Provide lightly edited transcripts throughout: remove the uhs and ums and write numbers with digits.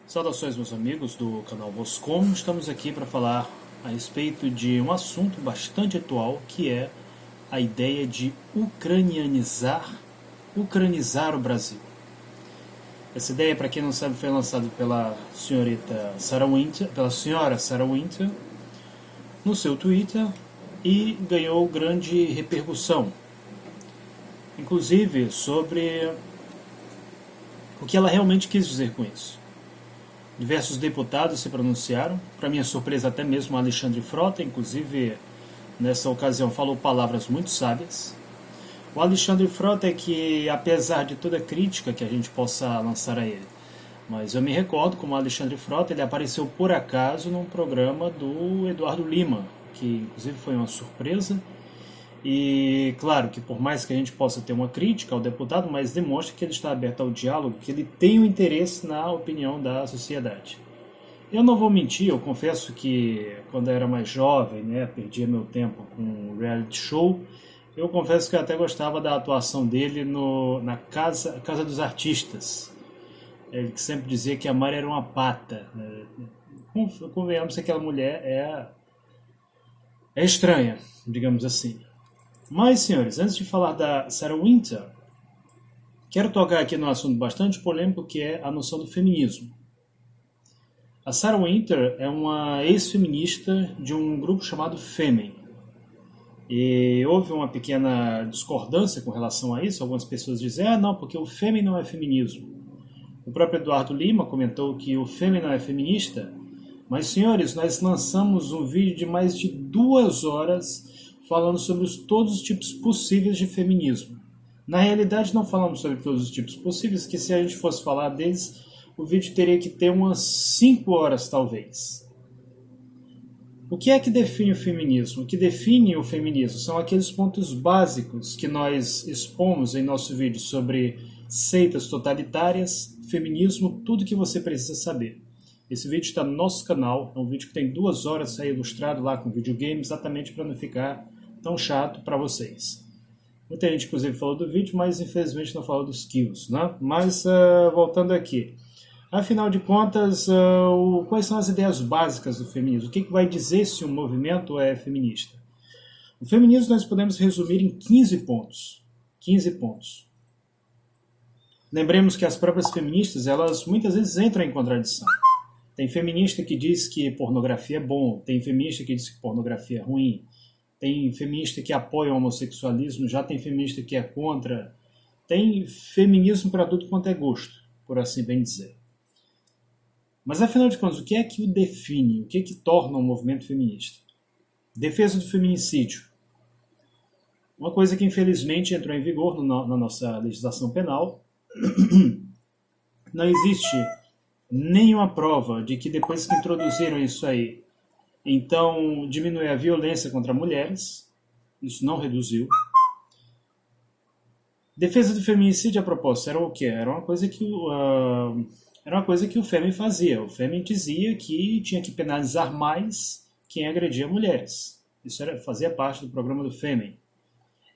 Saudações, meus amigos do canal Boscom. Estamos aqui para falar a respeito de um assunto bastante atual, que é a ideia de ucranizar o Brasil. Essa ideia, para quem não sabe, foi lançada pela senhora Sarah Winter no seu Twitter e ganhou grande repercussão, inclusive sobre o que ela realmente quis dizer com isso. Diversos deputados se pronunciaram, para minha surpresa até mesmo Alexandre Frota, inclusive nessa ocasião falou palavras muito sábias. O Alexandre Frota é que, apesar de toda a crítica que a gente possa lançar a ele, mas eu me recordo como o Alexandre Frota, ele apareceu por acaso num programa do Eduardo Lima, que inclusive foi uma surpresa. E claro que por mais que a gente possa ter uma crítica ao deputado, mas demonstra que ele está aberto ao diálogo, que ele tem um interesse na opinião da sociedade. Eu não vou mentir, eu confesso que quando eu era mais jovem, né, perdia meu tempo com reality show, eu confesso que eu até gostava da atuação dele na Casa dos Artistas. Ele que sempre dizia que a Mari era uma pata. Convenhamos que aquela mulher é estranha, digamos assim. Mas, senhores, antes de falar da Sarah Winter, quero tocar aqui num assunto bastante polêmico, que é a noção do feminismo. A Sarah Winter é uma ex-feminista de um grupo chamado Fêmen. E houve uma pequena discordância com relação a isso. Algumas pessoas dizem, não, porque o Fêmen não é feminismo. O próprio Eduardo Lima comentou que o Fêmen não é feminista. Mas, senhores, nós lançamos um vídeo de mais de 2 horas falando sobre todos os tipos possíveis de feminismo. Na realidade, não falamos sobre todos os tipos possíveis, que se a gente fosse falar deles, o vídeo teria que ter umas 5 horas, talvez. O que é que define o feminismo? O que define o feminismo são aqueles pontos básicos que nós expomos em nosso vídeo sobre seitas totalitárias, feminismo, tudo que você precisa saber. Esse vídeo está no nosso canal, é um vídeo que tem 2 horas, é ilustrado lá com videogame, exatamente para não ficar tão chato para vocês. Muita gente, inclusive, falou do vídeo, mas infelizmente não falou dos kills, né? Mas, voltando aqui. Afinal de contas, quais são as ideias básicas do feminismo? O que vai dizer se um movimento é feminista? O feminismo nós podemos resumir em 15 pontos. 15 pontos. Lembremos que as próprias feministas, elas muitas vezes entram em contradição. Tem feminista que diz que pornografia é bom, tem feminista que diz que pornografia é ruim, tem feminista que apoia o homossexualismo, já tem feminista que é contra. Tem feminismo para tudo quanto é gosto, por assim bem dizer. Mas afinal de contas, o que é que o define? O que é que torna um movimento feminista? Defesa do feminicídio. Uma coisa que infelizmente entrou em vigor na nossa legislação penal. Não existe nenhuma prova de que depois que introduziram isso aí, então diminuiu a violência contra mulheres. Isso não reduziu. Defesa do feminicídio, a propósito, era o quê? Era uma coisa que o Fêmen fazia. O Fêmen dizia que tinha que penalizar mais quem agredia mulheres. Isso fazia parte do programa do Fêmen.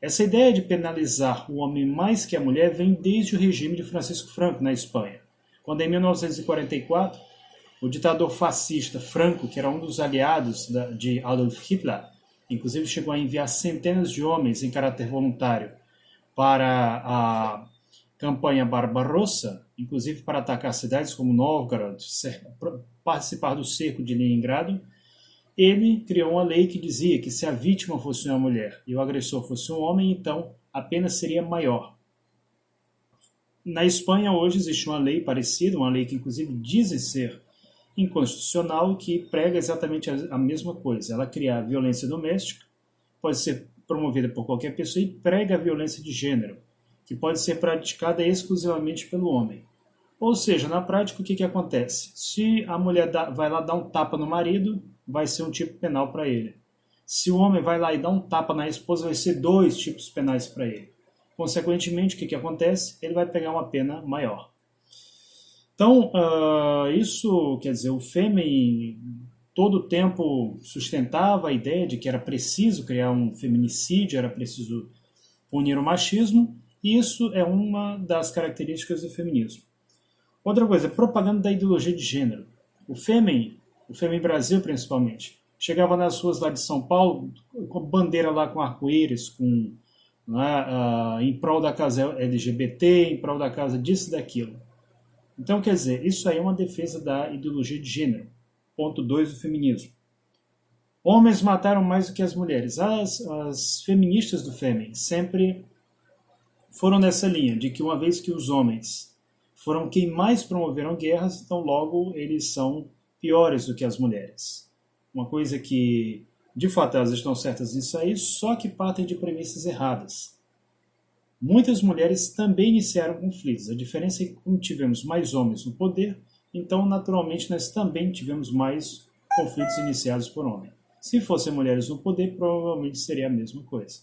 Essa ideia de penalizar o homem mais que a mulher vem desde o regime de Francisco Franco na Espanha, quando em 1944 o ditador fascista Franco, que era um dos aliados de Adolf Hitler, inclusive chegou a enviar centenas de homens em caráter voluntário para a campanha Barbarossa, inclusive para atacar cidades como Novgorod, participar do cerco de Leningrado. Ele criou uma lei que dizia que se a vítima fosse uma mulher e o agressor fosse um homem, então a pena seria maior. Na Espanha hoje existe uma lei parecida, uma lei que inclusive diz ser inconstitucional, que prega exatamente a mesma coisa. Ela cria a violência doméstica, pode ser promovida por qualquer pessoa, e prega a violência de gênero, que pode ser praticada exclusivamente pelo homem. Ou seja, na prática, o que acontece? Se a mulher vai lá dar um tapa no marido, vai ser um tipo penal para ele. Se o homem vai lá e dá um tapa na esposa, vai ser 2 tipos penais para ele. Consequentemente, o que acontece? Ele vai pegar uma pena maior. Então, isso, quer dizer, o Fêmen todo o tempo sustentava a ideia de que era preciso criar um feminicídio, era preciso punir o machismo, e isso é uma das características do feminismo. Outra coisa, propaganda da ideologia de gênero. O Fêmea Brasil principalmente, chegava nas ruas lá de São Paulo com bandeira lá com arco-íris, com, em prol da causa LGBT, em prol da causa disso e daquilo. Então, quer dizer, isso aí é uma defesa da ideologia de gênero. Ponto 2 do feminismo. Homens mataram mais do que as mulheres. As feministas do Fêmea sempre foram nessa linha, de que uma vez que os homens foram quem mais promoveram guerras, então logo eles são piores do que as mulheres. Uma coisa que, de fato, elas estão certas nisso aí, só que partem de premissas erradas. Muitas mulheres também iniciaram conflitos. A diferença é que, como tivemos mais homens no poder, então, naturalmente, nós também tivemos mais conflitos iniciados por homens. Se fossem mulheres no poder, provavelmente seria a mesma coisa.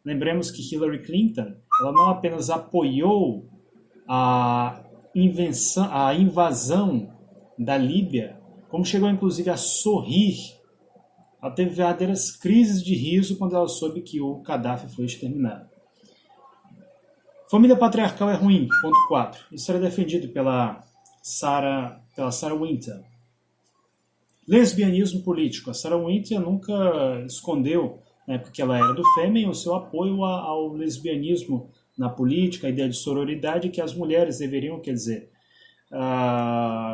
Lembremos que Hillary Clinton, ela não apenas apoiou a invasão da Líbia, como chegou inclusive a sorrir. Ela teve verdadeiras crises de riso quando ela soube que o Gaddafi foi exterminado. Família patriarcal é ruim, ponto 4. Isso era defendido pela Sarah Winter. Lesbianismo político. A Sarah Winter nunca escondeu, na época que ela era do Fêmea, o seu apoio ao lesbianismo na política, a ideia de sororidade, que as mulheres deveriam, quer dizer,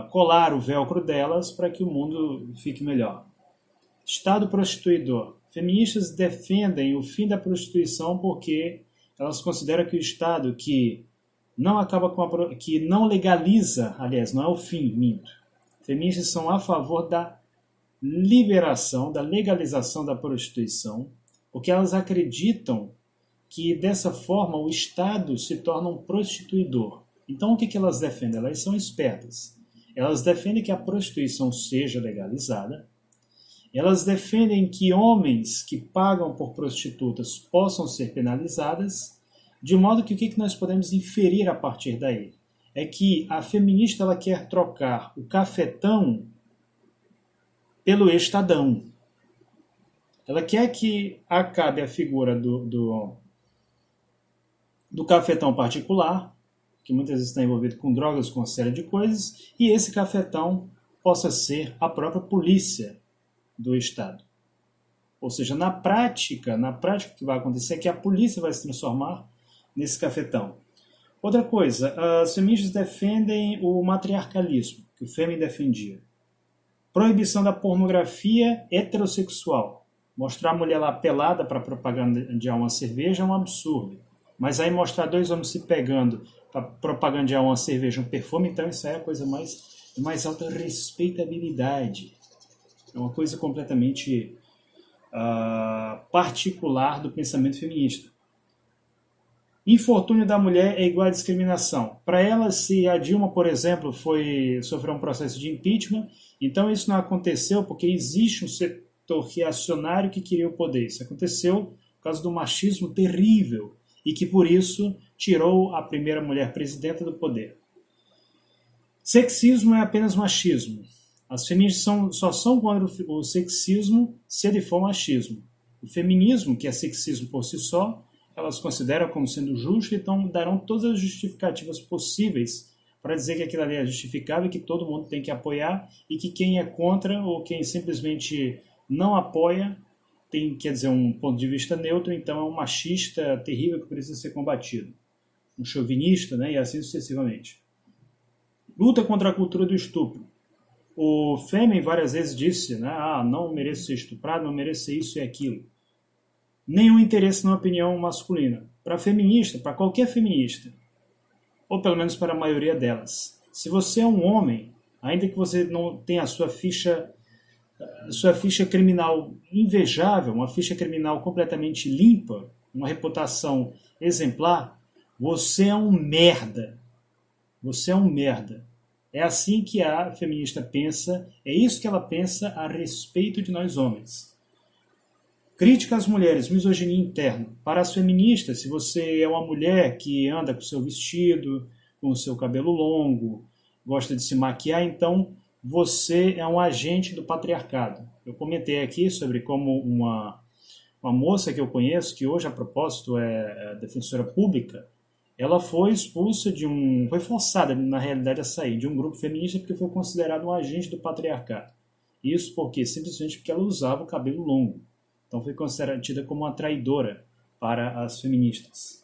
colar o velcro delas para que o mundo fique melhor. Estado prostituidor. Feministas defendem o fim da prostituição porque elas consideram que o Estado que não legaliza, aliás, não é o fim, minto. Feministas são a favor da liberação, da legalização da prostituição, porque elas acreditam que dessa forma o Estado se torna um prostituidor. Então o que elas defendem? Elas são espertas. Elas defendem que a prostituição seja legalizada. Elas defendem que homens que pagam por prostitutas possam ser penalizadas, de modo que o que nós podemos inferir a partir daí? É que a feminista ela quer trocar o cafetão pelo estadão. Ela quer que acabe a figura do cafetão particular, que muitas vezes está envolvido com drogas, com uma série de coisas, e esse cafetão possa ser a própria polícia do Estado. Ou seja, na prática o que vai acontecer é que a polícia vai se transformar nesse cafetão. Outra coisa, as feministas defendem o matriarcalismo, que o Fêmea defendia. Proibição da pornografia heterossexual. Mostrar a mulher lá pelada para propagandear uma cerveja é um absurdo. Mas aí mostrar dois homens se pegando para propagandear uma cerveja, um perfume, então isso aí é a coisa de mais alta respeitabilidade. É uma coisa completamente particular do pensamento feminista. Infortúnio da mulher é igual a discriminação. Para ela, se a Dilma, por exemplo, sofreu um processo de impeachment, então isso não aconteceu porque existe um setor reacionário que queria o poder. Isso aconteceu por causa do machismo terrível e que, por isso, tirou a primeira mulher presidenta do poder. Sexismo é apenas machismo. As feministas só são contra o sexismo se ele for machismo. O feminismo, que é sexismo por si só, elas consideram como sendo justo, então darão todas as justificativas possíveis para dizer que aquilo ali é justificável e que todo mundo tem que apoiar e que quem é contra ou quem simplesmente não apoia tem, quer dizer, um ponto de vista neutro, então é um machista terrível que precisa ser combatido. Um chauvinista, né, e assim sucessivamente. Luta contra a cultura do estupro. O Fêmea várias vezes disse, né, não mereço ser estuprado, não mereço ser isso e aquilo. Nenhum interesse na opinião masculina. Para feminista, para qualquer feminista, ou pelo menos para a maioria delas, se você é um homem, ainda que você não tenha a sua ficha criminal invejável, uma ficha criminal completamente limpa, uma reputação exemplar, você é um merda. Você é um merda. É assim que a feminista pensa, é isso que ela pensa a respeito de nós homens. Crítica às mulheres, misoginia interna. Para as feministas, se você é uma mulher que anda com seu vestido, com o seu cabelo longo, gosta de se maquiar, então você é um agente do patriarcado. Eu comentei aqui sobre como uma moça que eu conheço, que hoje, a propósito, é defensora pública, Ela foi expulsa foi forçada, na realidade, a sair de um grupo feminista porque foi considerada um agente do patriarcado. Isso porque simplesmente porque ela usava o cabelo longo. Então foi considerada tida como uma traidora para as feministas.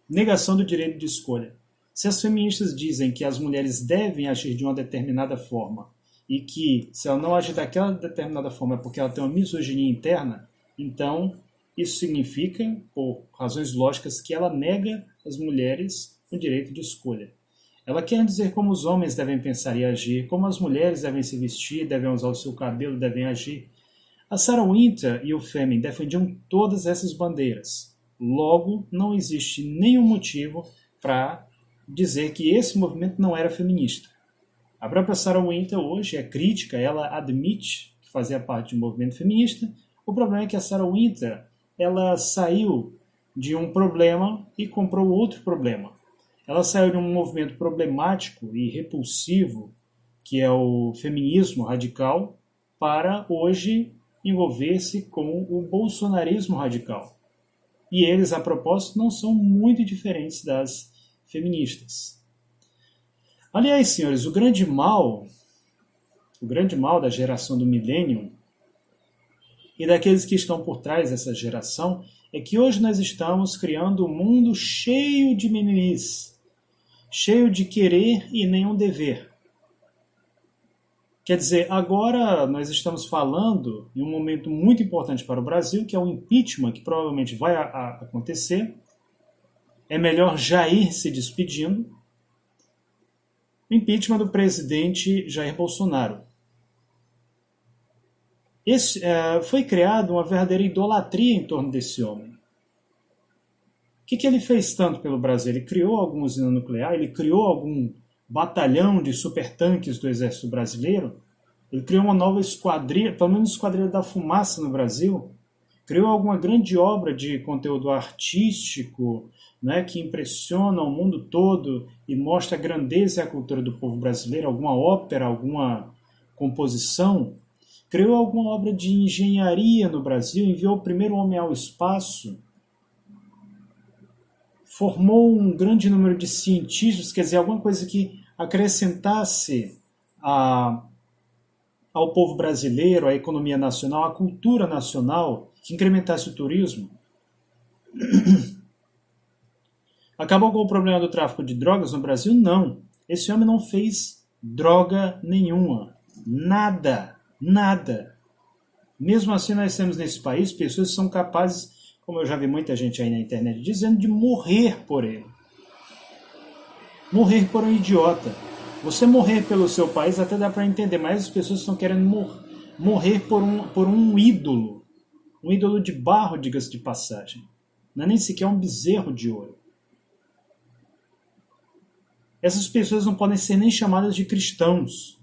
Negação do direito de escolha. Se as feministas dizem que as mulheres devem agir de uma determinada forma e que se ela não agir daquela determinada forma é porque ela tem uma misoginia interna, então isso significa, por razões lógicas, que ela nega às mulheres o direito de escolha. Ela quer dizer como os homens devem pensar e agir, como as mulheres devem se vestir, devem usar o seu cabelo, devem agir. A Sarah Winter e o Fêmea defendiam todas essas bandeiras. Logo, não existe nenhum motivo para dizer que esse movimento não era feminista. A própria Sarah Winter hoje é crítica, ela admite que fazia parte de um movimento feminista. O problema é que a Sarah Winter ela saiu de um problema e comprou outro problema. Ela saiu de um movimento problemático e repulsivo, que é o feminismo radical, para hoje envolver-se com o bolsonarismo radical. E eles, a propósito, não são muito diferentes das feministas. Aliás, senhores, o grande mal da geração do milênio e daqueles que estão por trás dessa geração é que hoje nós estamos criando um mundo cheio de mimimis, cheio de querer e nenhum dever. Quer dizer, agora nós estamos falando em um momento muito importante para o Brasil, que é o impeachment, que provavelmente vai acontecer. É melhor já ir se despedindo. O impeachment do presidente Jair Bolsonaro. Foi criada uma verdadeira idolatria em torno desse homem. O que ele fez tanto pelo Brasil? Ele criou alguma usina nuclear, ele criou algum batalhão de supertanques do Exército Brasileiro, ele criou uma nova esquadrilha, pelo menos esquadrilha da fumaça no Brasil, criou alguma grande obra de conteúdo artístico, né, que impressiona o mundo todo e mostra a grandeza e a cultura do povo brasileiro, alguma ópera, alguma composição, criou alguma obra de engenharia no Brasil, enviou o primeiro homem ao espaço, formou um grande número de cientistas, quer dizer, alguma coisa que acrescentasse ao povo brasileiro, à economia nacional, à cultura nacional, que incrementasse o turismo. Acabou com o problema do tráfico de drogas no Brasil? Não. Esse homem não fez droga nenhuma. Nada. Nada. Mesmo assim, nós temos nesse país pessoas que são capazes, como eu já vi muita gente aí na internet dizendo, de morrer por ele. Morrer por um idiota. Você morrer pelo seu país até dá para entender, mas as pessoas estão querendo morrer por um ídolo. Um ídolo de barro, diga-se de passagem. Não é nem sequer um bezerro de ouro. Essas pessoas não podem ser nem chamadas de cristãos.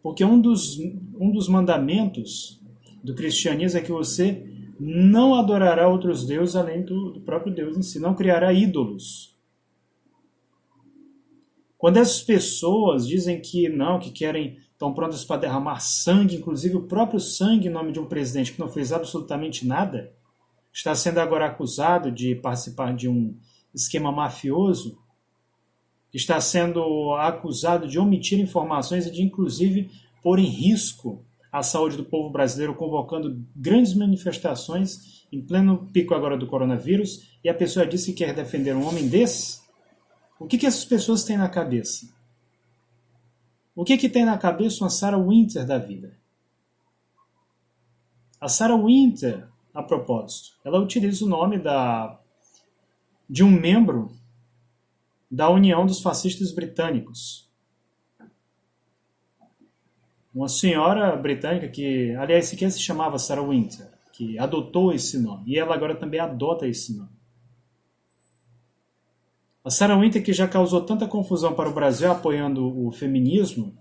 Porque um dos mandamentos do cristianismo é que você não adorará outros deuses além do próprio Deus em si, não criará ídolos. Quando essas pessoas dizem que não, que estão prontas para derramar sangue, inclusive o próprio sangue em nome de um presidente que não fez absolutamente nada, está sendo agora acusado de participar de um esquema mafioso, está sendo acusado de omitir informações e de, inclusive, pôr em risco a saúde do povo brasileiro, convocando grandes manifestações em pleno pico agora do coronavírus, e a pessoa disse que quer defender um homem desse? O que essas pessoas têm na cabeça? O que tem na cabeça uma Sarah Winter da vida? A Sarah Winter, a propósito, ela utiliza o nome de um membro da União dos Fascistas Britânicos. Uma senhora britânica que, aliás, sequer se chamava Sarah Winter, que adotou esse nome. E ela agora também adota esse nome. A Sarah Winter, que já causou tanta confusão para o Brasil apoiando o feminismo,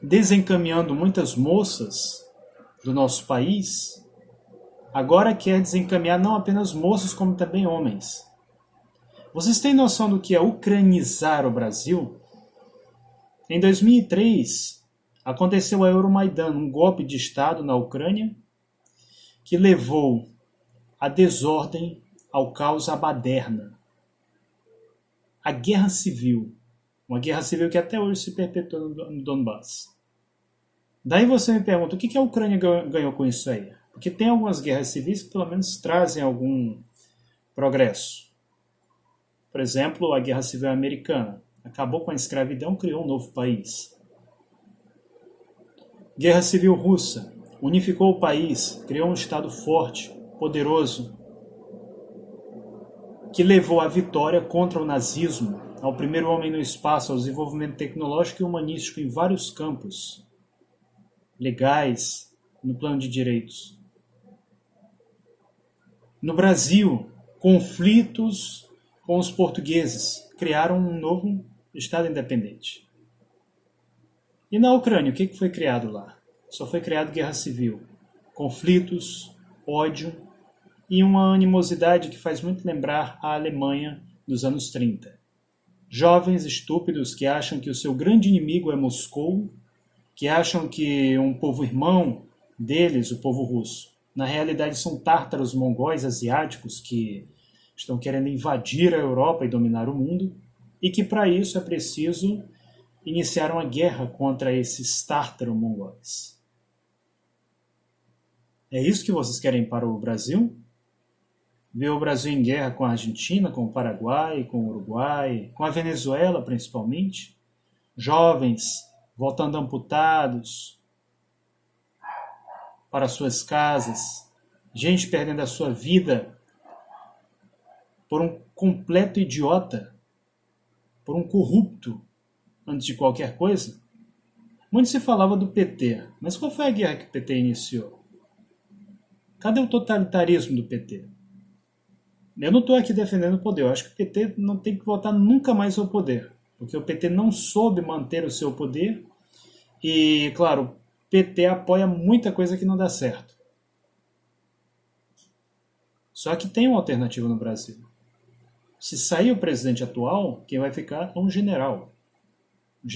desencaminhando muitas moças do nosso país, agora quer desencaminhar não apenas moças, como também homens. Vocês têm noção do que é ucranizar o Brasil? Em 2003, aconteceu a Euromaidan, um golpe de Estado na Ucrânia, que levou à desordem, ao caos, à baderna. a guerra civil. Uma guerra civil que até hoje se perpetua no Donbass. Daí você me pergunta, o que a Ucrânia ganhou com isso aí? Porque tem algumas guerras civis que pelo menos trazem algum progresso. Por exemplo, a Guerra Civil Americana. Acabou com a escravidão, criou um novo país. Guerra Civil Russa. Unificou o país, criou um Estado forte, poderoso, que levou à vitória contra o nazismo, ao primeiro homem no espaço, ao desenvolvimento tecnológico e humanístico em vários campos legais, no plano de direitos. No Brasil, conflitos com os portugueses criaram um novo Estado independente. E na Ucrânia, o que foi criado lá? Só foi criado guerra civil, conflitos, ódio e uma animosidade que faz muito lembrar a Alemanha dos anos 30. Jovens estúpidos que acham que o seu grande inimigo é Moscou, que acham que um povo irmão deles, o povo russo, na realidade são tártaros mongóis asiáticos que estão querendo invadir a Europa e dominar o mundo, e que para isso é preciso iniciar uma guerra contra esses tártaro-mongóis. É isso que vocês querem para o Brasil? Ver o Brasil em guerra com a Argentina, com o Paraguai, com o Uruguai, com a Venezuela principalmente? Jovens voltando amputados para suas casas, gente perdendo a sua vida por um completo idiota, por um corrupto, antes de qualquer coisa. Muito se falava do PT, mas qual foi a guerra que o PT iniciou? Cadê o totalitarismo do PT? Eu não estou aqui defendendo o poder, eu acho que o PT não tem que voltar nunca mais ao poder, porque o PT não soube manter o seu poder e, claro, o PT apoia muita coisa que não dá certo. Só que tem uma alternativa no Brasil. Se sair o presidente atual, quem vai ficar é um general. O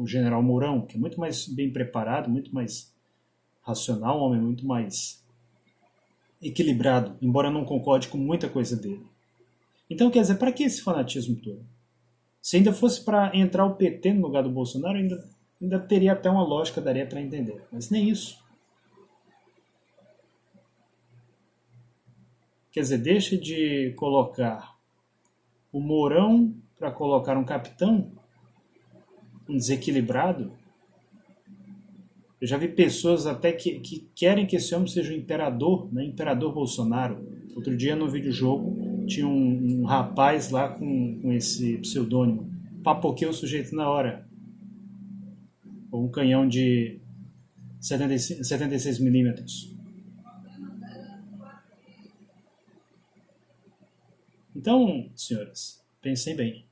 general Mourão, que é muito mais bem preparado, muito mais racional, um homem muito mais equilibrado, embora eu não concorde com muita coisa dele. Então, quer dizer, para que esse fanatismo todo? Se ainda fosse para entrar o PT no lugar do Bolsonaro, ainda teria até uma lógica, daria para entender. Mas nem isso. Quer dizer, deixa de colocar o Mourão para colocar um capitão, um desequilibrado. Eu já vi pessoas até que querem que esse homem seja o imperador, né? Imperador Bolsonaro. Outro dia no videojogo tinha um rapaz lá com esse pseudônimo. Papoquei o sujeito na hora. Com um canhão de 76 milímetros. Então, senhores, pensem bem.